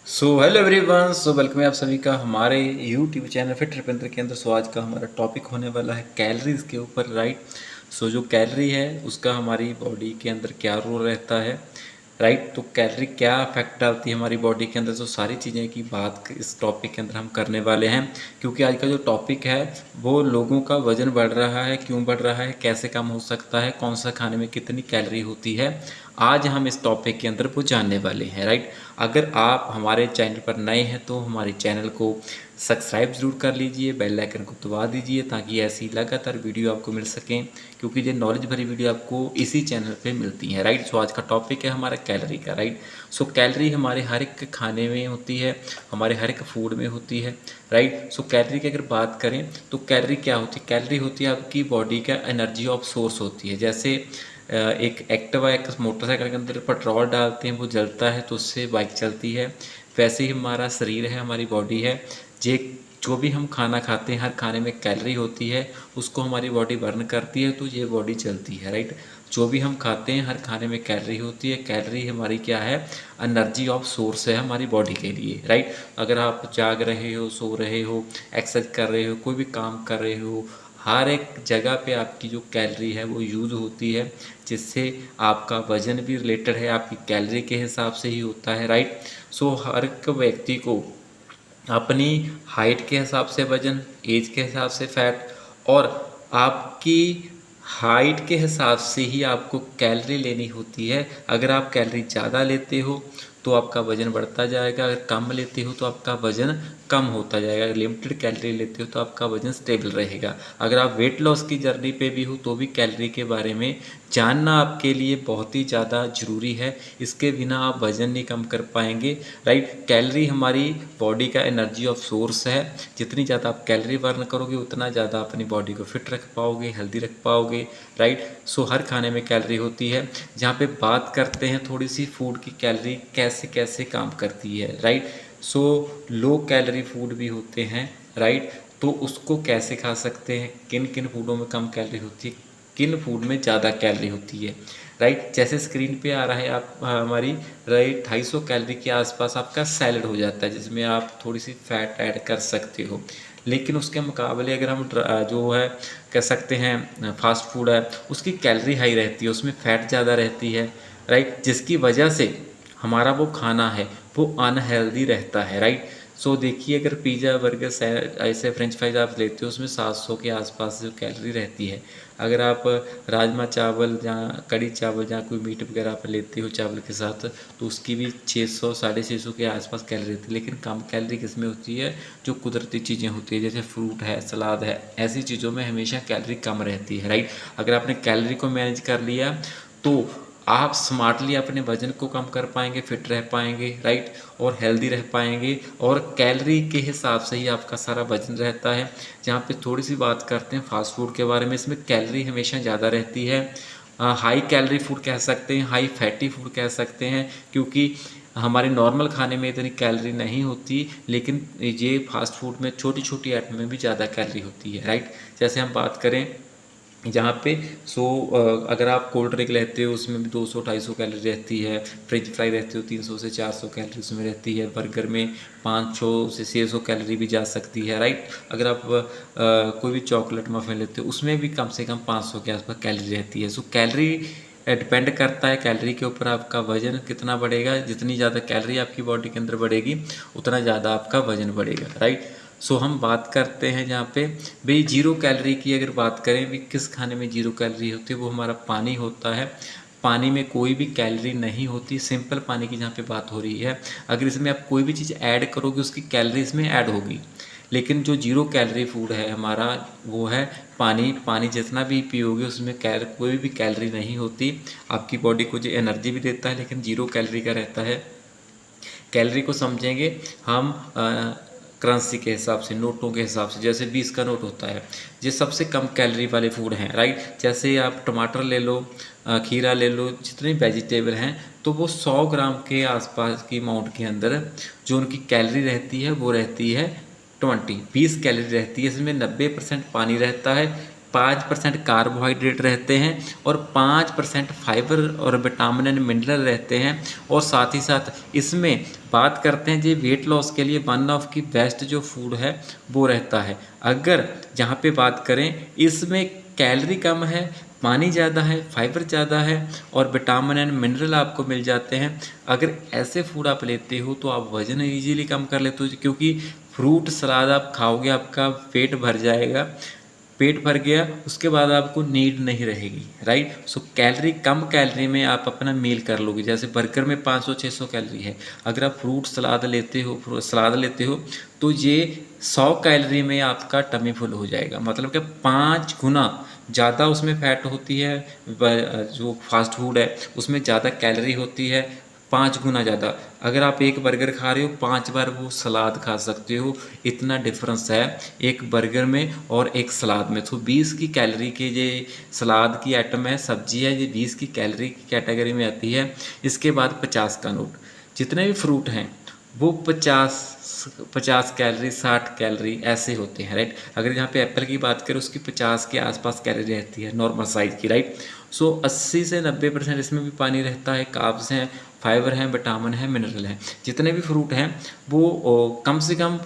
Hello everyone, welcome है आप सभी का हमारे यूट्यूब चैनल फिट रविंद्र के अंदर। आज का हमारा टॉपिक होने वाला है कैलोरीज के ऊपर, राइट। जो कैलोरी है उसका हमारी बॉडी के अंदर क्या रोल रहता है, राइट। तो कैलोरी क्या इफेक्ट डालती है हमारी बॉडी के अंदर, सारी चीज़ें की बात इस टॉपिक के अंदर हम करने वाले हैं। क्योंकि आज का जो टॉपिक है वो लोगों का वजन बढ़ रहा है, क्यों बढ़ रहा है, कैसे कम हो सकता है, कौन सा खाने में कितनी कैलोरी होती है, आज हम इस टॉपिक के अंदर वो जानने वाले हैं, राइट। अगर आप हमारे चैनल पर नए हैं तो हमारे चैनल को सब्सक्राइब ज़रूर कर लीजिए, बेल आइकन को दबा दीजिए ताकि ऐसी लगातार वीडियो आपको मिल सकें, क्योंकि ये नॉलेज भरी वीडियो आपको इसी चैनल पे मिलती है, राइट। आज का टॉपिक है हमारा कैलोरी का, राइट। कैलोरी हमारे हर एक खाने में होती है, हमारे हर एक फूड में होती है, राइट। कैलोरी की अगर बात करें तो कैलोरी क्या होती है? कैलोरी होती है आपकी बॉडी का एनर्जी ऑफ सोर्स होती है। जैसे एक एक्टिवा, एक मोटरसाइकिल के अंदर पेट्रोल डालते हैं, वो जलता है तो उससे बाइक चलती है। वैसे ही हमारा शरीर है, हमारी बॉडी है, जे जो भी हम खाना खाते हैं हर खाने में कैलोरी होती है, उसको हमारी बॉडी बर्न करती है तो ये बॉडी चलती है, राइट। जो भी हम खाते हैं हर खाने में कैलोरी होती है। कैलोरी हमारी क्या है? एनर्जी ऑफ सोर्स है हमारी बॉडी के लिए, राइट। अगर आप जाग रहे हो, सो रहे हो, एक्सरसाइज कर रहे हो, कोई भी काम कर रहे हो, हर एक जगह पे आपकी जो कैलोरी है वो यूज़ होती है, जिससे आपका वज़न भी रिलेटेड है आपकी कैलोरी के हिसाब से ही होता है, राइट। हर एक व्यक्ति को अपनी हाइट के हिसाब से वज़न, एज के हिसाब से फैट और आपकी हाइट के हिसाब से ही आपको कैलोरी लेनी होती है। अगर आप कैलोरी ज़्यादा लेते हो तो आपका वज़न बढ़ता जाएगा, अगर कम लेते हो तो आपका वज़न कम होता जाएगा, अगर लिमिटेड कैलोरी लेते हो तो आपका वज़न स्टेबल रहेगा। अगर आप वेट लॉस की जर्नी पे भी हो तो भी कैलोरी के बारे में जानना आपके लिए बहुत ही ज़्यादा ज़रूरी है। इसके बिना आप वज़न नहीं कम कर पाएंगे, राइट। कैलोरी हमारी बॉडी का एनर्जी ऑफ सोर्स है। जितनी ज़्यादा आप कैलोरी बर्न करोगे उतना ज़्यादा अपनी बॉडी को फिट रख पाओगे, हेल्दी रख पाओगे, राइट। हर खाने में कैलोरी होती है। जहाँ पे बात करते हैं थोड़ी सी फूड की कैलोरी कैसे कैसे काम करती है, राइट। लो कैलोरी फूड भी होते हैं, राइट। तो उसको कैसे खा सकते हैं, किन किन फूडों में कम कैलोरी होती है, किन फूड में ज़्यादा कैलोरी होती है, राइट। जैसे स्क्रीन पे आ रहा है आप हमारी, राइट, 250 कैलोरी के आसपास आपका सैलड हो जाता है, जिसमें आप थोड़ी सी फैट ऐड कर सकते हो। लेकिन उसके मुकाबले अगर हम जो है कह सकते हैं फास्ट फूड है, उसकी कैलोरी हाई रहती है, उसमें फ़ैट ज़्यादा रहती है, राइट। जिसकी वजह से हमारा वो खाना है वो अनहेल्दी रहता है, राइट। देखिए, अगर पिज़्ज़ा, बर्गर, ऐसे फ्रेंच फ्राइज आप लेते हो उसमें 700 के आसपास जो कैलोरी रहती है। अगर आप राजमा चावल जहाँ कड़ी चावल, जहाँ कोई मीट वगैरह आप लेते हो चावल के साथ, तो उसकी भी 600 650 के आसपास कैलोरी रहती है। लेकिन कम कैलोरी किसमें होती है? जो कुदरती चीज़ें होती है, जैसे फ्रूट है, सलाद है, ऐसी चीज़ों में हमेशा कैलोरी कम रहती है, राइट। अगर आपने कैलोरी को मैनेज कर लिया तो आप स्मार्टली अपने वजन को कम कर पाएंगे, फिट रह पाएंगे, राइट, और हेल्दी रह पाएंगे। और कैलोरी के हिसाब से ही आपका सारा वजन रहता है। जहाँ पे थोड़ी सी बात करते हैं फास्ट फूड के बारे में, इसमें कैलोरी हमेशा ज़्यादा रहती है। हाई कैलोरी फूड कह सकते हैं, हाई फैटी फूड कह सकते हैं, क्योंकि हमारे नॉर्मल खाने में इतनी कैलोरी नहीं होती, लेकिन ये फास्ट फूड में छोटी छोटी आइटम में भी ज़्यादा कैलोरी होती है, राइट। जैसे हम बात करें जहाँ पे अगर आप कोल्ड ड्रिंक लेते हो उसमें भी 200-250 कैलोरी रहती है, फ्रेंच फ्राई रहते हो 300 से 400 कैलोरी उसमें रहती है, बर्गर में 500 से 600 कैलोरी भी जा सकती है, राइट। अगर आप कोई भी चॉकलेट मफ़िन लेते हो उसमें भी कम से कम 500 के आसपास कैलोरी रहती है। कैलोरी डिपेंड करता है कैलोरी के ऊपर आपका वज़न कितना बढ़ेगा। जितनी ज़्यादा कैलोरी आपकी बॉडी के अंदर बढ़ेगी उतना ज़्यादा आपका वज़न बढ़ेगा, राइट। हम बात करते हैं जहाँ पे भाई जीरो कैलोरी की अगर बात करें, भी किस खाने में जीरो कैलोरी होती है, वो हमारा पानी होता है। पानी में कोई भी कैलोरी नहीं होती, सिंपल पानी की जहाँ पे बात हो रही है। अगर इसमें आप कोई भी चीज़ ऐड करोगे उसकी कैलोरी इसमें ऐड होगी। लेकिन जो जीरो कैलोरी फूड है हमारा वो है पानी। पानी जितना भी पियोगे उसमें कोई भी कैलोरी नहीं होती। आपकी बॉडी को जो एनर्जी भी देता है लेकिन जीरो कैलोरी का रहता है। कैलोरी को समझेंगे हम करेंसी के हिसाब से, नोटों के हिसाब से। जैसे 20 का नोट होता है, ये सबसे कम कैलोरी वाले फूड हैं, राइट। जैसे आप टमाटर ले लो, खीरा ले लो, जितने वेजिटेबल हैं तो वो 100 ग्राम के आसपास की अमाउंट के अंदर जो उनकी कैलोरी रहती है वो रहती है 20 कैलोरी रहती है। इसमें 90% पानी रहता है, 5% कार्बोहाइड्रेट रहते हैं और 5% फाइबर और विटामिन एंड मिनरल रहते हैं। और साथ ही साथ इसमें बात करते हैं जी वेट लॉस के लिए वन ऑफ की बेस्ट जो फूड है वो रहता है। अगर जहाँ पे बात करें इसमें कैलोरी कम है, पानी ज़्यादा है, फाइबर ज़्यादा है और विटामिन एंड मिनरल आपको मिल जाते हैं। अगर ऐसे फूड आप लेते हो तो आप वज़न ईजीली कम कर लेते हो, क्योंकि फ्रूट सलाद आप खाओगे आपका पेट भर जाएगा। पेट भर गया उसके बाद आपको नीड नहीं रहेगी, राइट। सो कैलोरी कम कैलोरी में आप अपना मील कर लोगे। जैसे बर्गर में 500-600 कैलोरी है, अगर आप फ्रूट सलाद लेते हो तो ये 100 कैलोरी में आपका टमी फुल हो जाएगा। मतलब कि 5 गुना ज़्यादा उसमें फैट होती है। जो फास्ट फूड है उसमें ज़्यादा कैलोरी होती है, 5 गुना ज़्यादा। अगर आप एक बर्गर खा रहे हो 5 बार वो सलाद खा सकते हो, इतना डिफरेंस है एक बर्गर में और एक सलाद में। तो 20 की कैलोरी के ये सलाद की आइटम है, सब्जी है, ये 20 की कैलोरी की कैटेगरी में आती है। इसके बाद 50 का नोट, जितने भी फ्रूट हैं वो 50 कैलोरी 60 कैलोरी ऐसे होते हैं, राइट। अगर यहाँ पे एप्पल की बात करें उसकी 50 के आसपास कैलोरी रहती है नॉर्मल साइज़ की, राइट। सो 80 से 90% इसमें भी पानी रहता है, कार्ब्स हैं, फाइबर हैं, विटामिन है, मिनरल हैं। जितने भी फ्रूट हैं वो कम से कम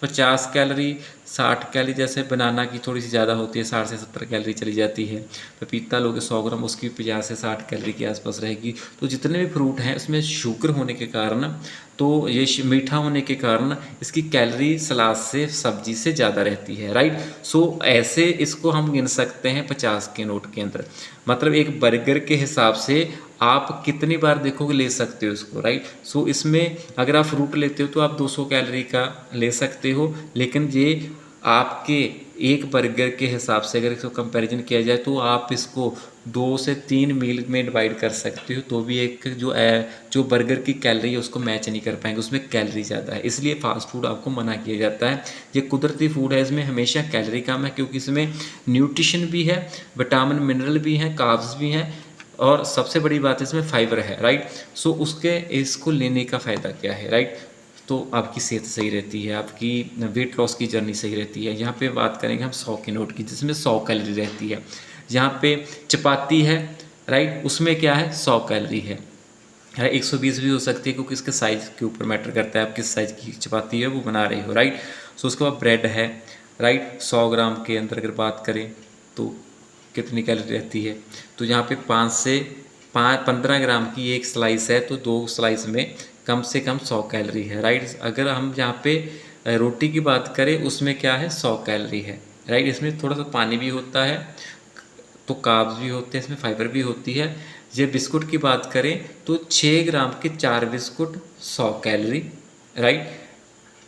50 कैलोरी 60 कैलोरी, जैसे बनाना की थोड़ी सी ज़्यादा होती है, 60 से 70 कैलोरी चली जाती है। पपीता लोगे 100 ग्राम उसकी 50 से 60 कैलोरी के आसपास रहेगी। तो जितने भी फ्रूट हैं उसमें शुगर होने के कारण, तो ये मीठा होने के कारण इसकी कैलोरी सलाद से सब्जी से ज़्यादा रहती है, राइट। सो ऐसे इसको हम गिन सकते हैं 50 के नोट के अंदर। मतलब एक बर्गर के हिसाब से आप कितनी बार देखोगे ले सकते हो इसको, राइट। सो इसमें अगर आप फ्रूट लेते हो तो आप 200 कैलोरी का ले सकते हो, लेकिन ये आपके एक बर्गर के हिसाब से अगर इसको कंपैरिजन किया जाए तो आप इसको 2 से 3 मील में डिवाइड कर सकते हो, तो भी एक जो बर्गर की कैलोरी है उसको मैच नहीं कर पाएंगे, उसमें कैलोरी ज़्यादा है। इसलिए फास्ट फूड आपको मना किया जाता है। ये कुदरती फूड है, इसमें हमेशा कैलोरी कम है, क्योंकि इसमें न्यूट्रिशन भी है, विटामिन मिनरल भी हैं, कार्ब्स भी हैं और सबसे बड़ी बात इसमें फाइबर है, राइट। सो उसके इसको लेने का फ़ायदा क्या है, राइट। तो आपकी सेहत सही रहती है, आपकी वेट लॉस की जर्नी सही रहती है। यहाँ पे बात करेंगे हम 100 के नोट की, जिसमें 100 कैलोरी रहती है। यहाँ पे चपाती है, राइट, उसमें क्या है 100 कैलोरी है। 120 भी हो सकती है, क्योंकि इसके साइज़ के ऊपर मैटर करता है आप किस साइज़ की चपाती है वो बना रही हो, राइट। सो उसके बाद ब्रेड है, राइट। 100 ग्राम के अंदर अगर बात करें तो कितनी कैलोरी रहती है, तो यहाँ पे 5 से 15 ग्राम की एक स्लाइस है, तो 2 स्लाइस में कम से कम 100 कैलोरी है, राइट। अगर हम यहाँ पे रोटी की बात करें उसमें क्या है 100 कैलोरी है, राइट। इसमें थोड़ा सा पानी भी होता है, तो कार्ब्स भी होते हैं, इसमें फाइबर भी होती है। ये बिस्कुट की बात करें तो 6 ग्राम के 4 बिस्कुट 100 कैलोरी, राइट,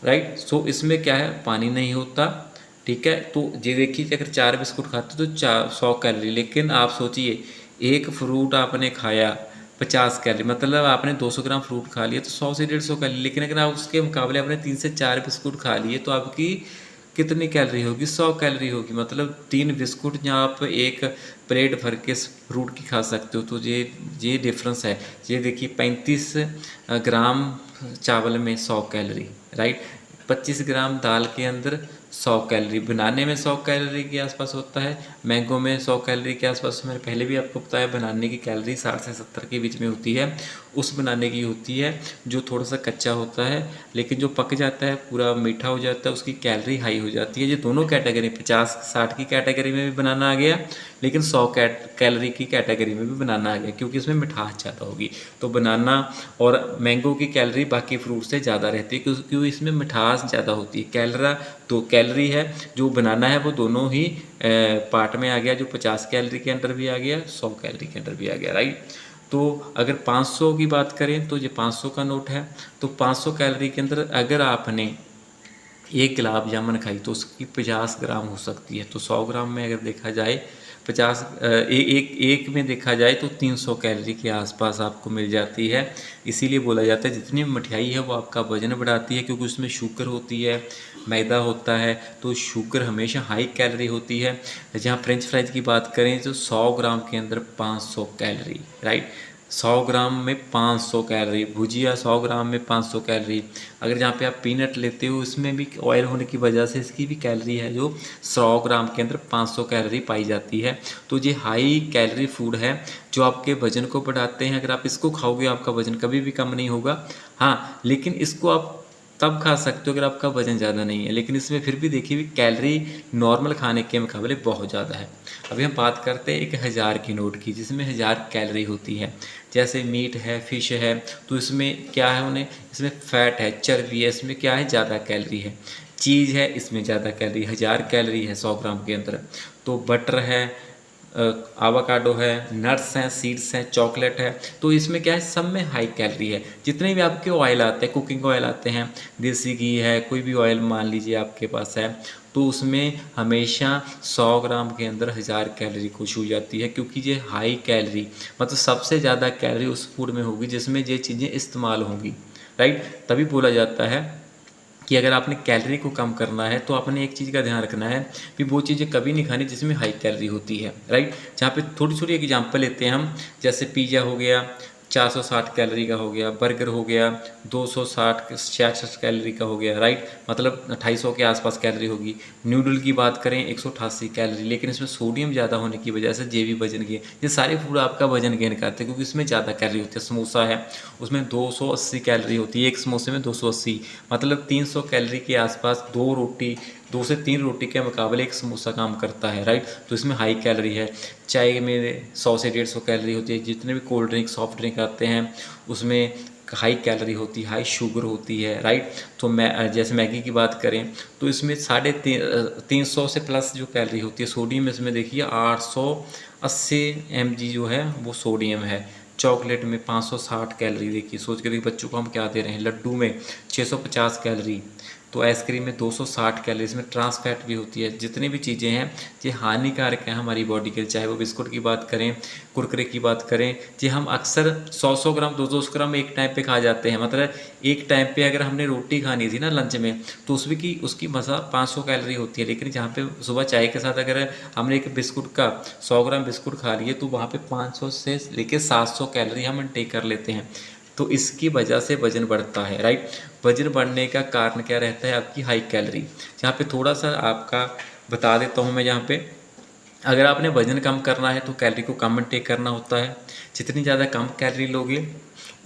राइट। सो इसमें क्या है पानी नहीं होता, ठीक है। तो ये देखिए अगर 4 बिस्कुट खाते तो 100 कैलोरी, लेकिन आप सोचिए एक फ्रूट आपने खाया 50 कैलोरी, मतलब आपने 200 ग्राम फ्रूट खा लिया तो 100 से 150 कैलोरी। लेकिन अगर आप उसके मुकाबले आपने 3 से 4 बिस्कुट खा लिए तो आपकी कितनी कैलोरी होगी, 100 कैलोरी होगी। मतलब 3 बिस्कुट जहाँ आप एक प्लेट भर के फ्रूट की खा सकते हो। तो ये डिफरेंस है। ये देखिए 35 ग्राम चावल में 100 कैलोरी, राइट। 25 ग्राम दाल के अंदर 100 कैलोरी, बनाने में 100 कैलोरी के आसपास होता है, मैंगो में 100 कैलोरी के आसपास। मैंने पहले भी आपको बताया बनाने की कैलोरी 60 से 70 के बीच में होती है। उस बनाने की होती है जो थोड़ा सा कच्चा होता है, लेकिन जो पक जाता है पूरा मीठा हो जाता है उसकी कैलोरी हाई हो जाती है। ये दोनों कैटेगरी 50-60 की कैटेगरी में भी बनाना आ गया, लेकिन 100 कैलोरी की कैटेगरी में भी बनाना आ गया, क्योंकि इसमें मिठास ज़्यादा होगी। तो बनाना और मैंगो की कैलोरी बाकी फ्रूट से ज़्यादा रहती है, क्योंकि इसमें मिठास ज़्यादा होती है। तो कैलोरी है जो बनाना है वो दोनों ही पार्ट में आ गया, जो 50 कैलोरी के अंदर भी आ गया, 100 कैलोरी के अंदर भी आ गया, राइट। तो अगर 500 की बात करें तो ये 500 का नोट है। तो 500 कैलोरी के अंदर अगर आपने एक गुलाब जामुन खाई तो उसकी 50 ग्राम हो सकती है। तो 100 ग्राम में अगर देखा जाए 50 एक में देखा जाए तो 300 कैलोरी के आसपास आपको मिल जाती है। इसीलिए बोला जाता है जितनी मिठाई है वो आपका वजन बढ़ाती है, क्योंकि उसमें शुगर होती है, मैदा होता है, तो शुगर हमेशा हाई कैलोरी होती है। जहाँ फ्रेंच फ्राइज की बात करें तो 100 ग्राम के अंदर 500 कैलोरी, राइट। 100 ग्राम में 500 कैलोरी, भुजिया 100 ग्राम में 500 कैलोरी। अगर जहाँ पे आप पीनट लेते हो उसमें भी ऑयल होने की वजह से इसकी भी कैलोरी है जो 100 ग्राम के अंदर 500 कैलोरी पाई जाती है। तो ये हाई कैलोरी फूड है जो आपके वजन को बढ़ाते हैं। अगर आप इसको खाओगे आपका वजन कभी भी कम नहीं होगा। हाँ, लेकिन इसको आप तब खा सकते हो अगर आपका वजन ज़्यादा नहीं है, लेकिन इसमें फिर भी देखिए कैलोरी नॉर्मल खाने के मुकाबले बहुत ज़्यादा है। अभी हम बात करते हैं 1000 की नोट की, जिसमें 1000 कैलोरी होती है। जैसे मीट है, फिश है, तो इसमें क्या है, उन्हें इसमें फैट है, चर्बी है, इसमें क्या है, ज़्यादा कैलोरी है। चीज़ है, इसमें ज़्यादा कैलोरी, 1000 कैलोरी है 100 ग्राम के अंदर। तो बटर है, आवाकाडो है, नट्स हैं, सीड्स हैं, चॉकलेट है, तो इसमें क्या है, सब में हाई कैलोरी है। जितने भी आपके ऑयल आते हैं, कुकिंग ऑयल आते हैं, देसी घी है, कोई भी ऑयल मान लीजिए आपके पास है, तो उसमें हमेशा 100 ग्राम के अंदर 1000 कैलोरी को छू जाती है, क्योंकि ये हाई कैलोरी मतलब सबसे ज़्यादा कैलोरी उस फूड में होगी जिसमें ये चीज़ें इस्तेमाल होंगी, राइट। तभी बोला जाता है कि अगर आपने कैलोरी को कम करना है तो आपने एक चीज़ का ध्यान रखना है कि वो चीज़ें कभी नहीं खानी जिसमें हाई कैलोरी होती है, राइट। जहाँ पे थोड़ी छोटी एग्जांपल लेते हैं हम, जैसे पिज़्ज़ा हो गया 460 कैलोरी का हो गया, बर्गर हो गया 260 66 कैलोरी का हो गया, राइट, मतलब 250 के आसपास कैलोरी होगी। नूडल की बात करें 188 कैलोरी, लेकिन इसमें सोडियम ज़्यादा होने की वजह से ये भी वजन गेन, ये सारे फूड आपका वजन गेन करते हैं क्योंकि इसमें ज़्यादा कैलोरी होती है। समोसा है, उसमें 280 कैलोरी होती है, एक समोसे में 280, मतलब 300 कैलोरी के आसपास दो से तीन रोटी के मुकाबले एक समोसा काम करता है, राइट। तो इसमें हाई कैलोरी है। चाय में 100 से 150 कैलोरी होती है। जितने भी कोल्ड ड्रिंक, सॉफ्ट ड्रिंक आते हैं उसमें हाई कैलोरी होती है, हाई शुगर होती है, राइट। तो मैं जैसे मैगी की बात करें तो इसमें 350 से प्लस जो कैलोरी होती है। सोडियम इसमें देखिए 880 mg जो है वो सोडियम है। चॉकलेट में 560 कैलोरी, देखिए सोच के देखिए बच्चों को हम क्या दे रहे हैं। लड्डू में 650 कैलोरी, तो आइसक्रीम में 260 कैलोरी, इसमें ट्रांस फैट भी होती है। जितनी भी चीज़ें हैं ये हानिकारक हैं हमारी बॉडी के लिए, चाहे वो बिस्कुट की बात करें, कुरकुरे की बात करें। जी हम अक्सर 100 ग्राम 200 ग्राम एक टाइम पे खा जाते हैं, मतलब एक टाइम पे अगर हमने रोटी खानी थी ना लंच में तो उसकी मसा 500 कैलोरी होती है, लेकिन जहाँ पे सुबह चाय के साथ अगर हमने एक बिस्कुट का 100 ग्राम बिस्कुट खा लिए तो वहाँ पे 500 से लेके 700 कैलोरी हम इनटेक कर लेते हैं। तो इसकी वजह से वजन बढ़ता है, राइट। वजन बढ़ने का कारण क्या रहता है, आपकी हाई कैलोरी। जहाँ पे थोड़ा सा आपका बता देता हूँ मैं, यहाँ पे अगर आपने वजन कम करना है तो कैलोरी को कम इनटेक करना होता है। जितनी ज़्यादा कम कैलोरी लोगे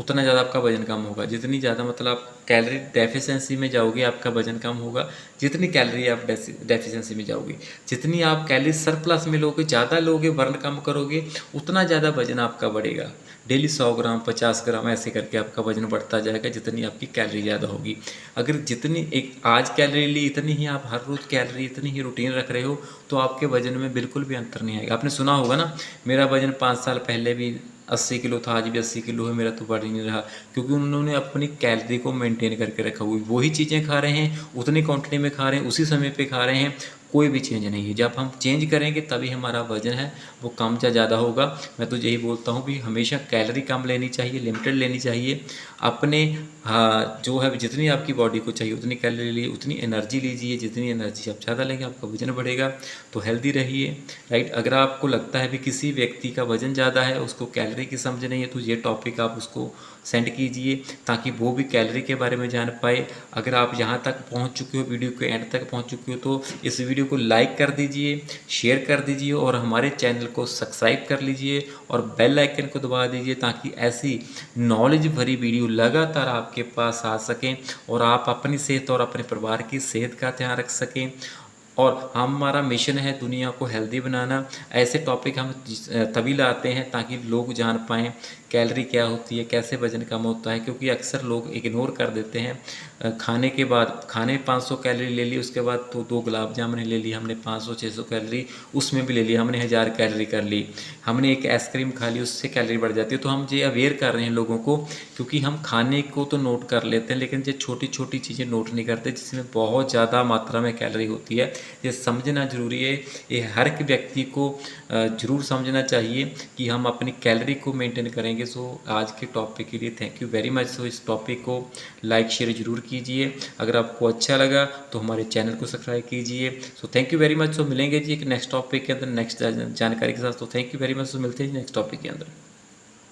उतना ज़्यादा आपका वजन कम होगा। जितनी ज़्यादा मतलब आप कैलोरी डेफिशिएंसी में जाओगे आपका वजन कम होगा। जितनी कैलोरी आप डेफिशिएंसी में जाओगे, जितनी आप कैलोरी सरप्लस में लोगे, ज़्यादा लोगे, बर्न कम करोगे, उतना ज़्यादा वजन आपका बढ़ेगा। डेली 100 ग्राम 50 ग्राम ऐसे करके आपका वजन बढ़ता जाएगा जितनी आपकी कैलोरी ज़्यादा होगी। अगर जितनी एक आज कैलोरी ली इतनी ही आप हर रोज़ कैलोरी इतनी ही रूटीन रख रहे हो तो आपके वजन में बिल्कुल भी अंतर नहीं आएगा। आपने सुना होगा ना, मेरा वजन 5 साल पहले भी 80 किलो था, आज भी 80 किलो है, मेरा तो बढ़ ही नहीं रहा, क्योंकि उन्होंने अपनी कैलोरी को मेंटेन करके रखा हुआ। वही चीज़ें खा रहे हैं, उतनी क्वांटिटी में खा रहे हैं, उसी समय पे खा रहे हैं, कोई भी चेंज नहीं है। जब हम चेंज करेंगे तभी हमारा वजन है वो कम या ज़्यादा होगा। मैं तो यही बोलता हूँ भी हमेशा कैलोरी कम लेनी चाहिए, लिमिटेड लेनी चाहिए। अपने हाँ जो है जितनी आपकी बॉडी को चाहिए उतनी कैलोरी लीजिए, उतनी एनर्जी लीजिए। जितनी एनर्जी आप ज़्यादा लेंगे आपका वजन बढ़ेगा। तो हेल्दी रहिए, राइट। अगर आपको लगता है भी किसी व्यक्ति का वजन ज़्यादा है, उसको कैलोरी की समझ नहीं है, तो ये टॉपिक आप उसको सेंड कीजिए ताकि वो भी कैलोरी के बारे में जान पाए। अगर आप यहाँ तक पहुँच चुके हो, वीडियो के एंड तक पहुँच चुके हो, तो इस वीडियो को लाइक कर दीजिए, शेयर कर दीजिए और हमारे चैनल को सब्सक्राइब कर लीजिए और बेल आइकन को दबा दीजिए ताकि ऐसी नॉलेज भरी वीडियो लगातार आपके पास आ सकें और आप अपनी सेहत और अपने परिवार की सेहत का ध्यान रख सकें। और हमारा मिशन है दुनिया को हेल्दी बनाना। ऐसे टॉपिक हम तभी लाते हैं ताकि लोग जान पाएँ कैलोरी क्या होती है, कैसे वजन कम होता है, क्योंकि अक्सर लोग इग्नोर कर देते हैं। खाने के बाद खाने 500 कैलोरी ले ली, उसके बाद तो 2 गुलाब जामुन ले ली हमने 500-600 कैलोरी, उसमें भी ले ली हमने 1000 कैलोरी कर ली। हमने एक आइसक्रीम खा ली, उससे कैलोरी बढ़ जाती है। तो हम ये अवेयर कर रहे हैं लोगों को, क्योंकि हम खाने को तो नोट कर लेते हैं लेकिन ये छोटी छोटी चीज़ें नोट नहीं करते जिसमें बहुत ज़्यादा मात्रा में कैलोरी होती है। ये समझना ज़रूरी है, ये हर एक व्यक्ति को ज़रूर समझना चाहिए कि हम अपनी कैलोरी को मेंटेन करेंगे। सो आज के टॉपिक के लिए थैंक यू वेरी मच। सो इस टॉपिक को लाइक शेयर ज़रूर कीजिए। अगर आपको अच्छा लगा तो हमारे चैनल को सब्सक्राइब कीजिए। So thank you very much. So मिलेंगे जी एक नेक्स्ट टॉपिक के अंदर नेक्स्ट जानकारी के साथ। तो थैंक यू वेरी मच। सो मिलते हैं नेक्स्ट टॉपिक के अंदर।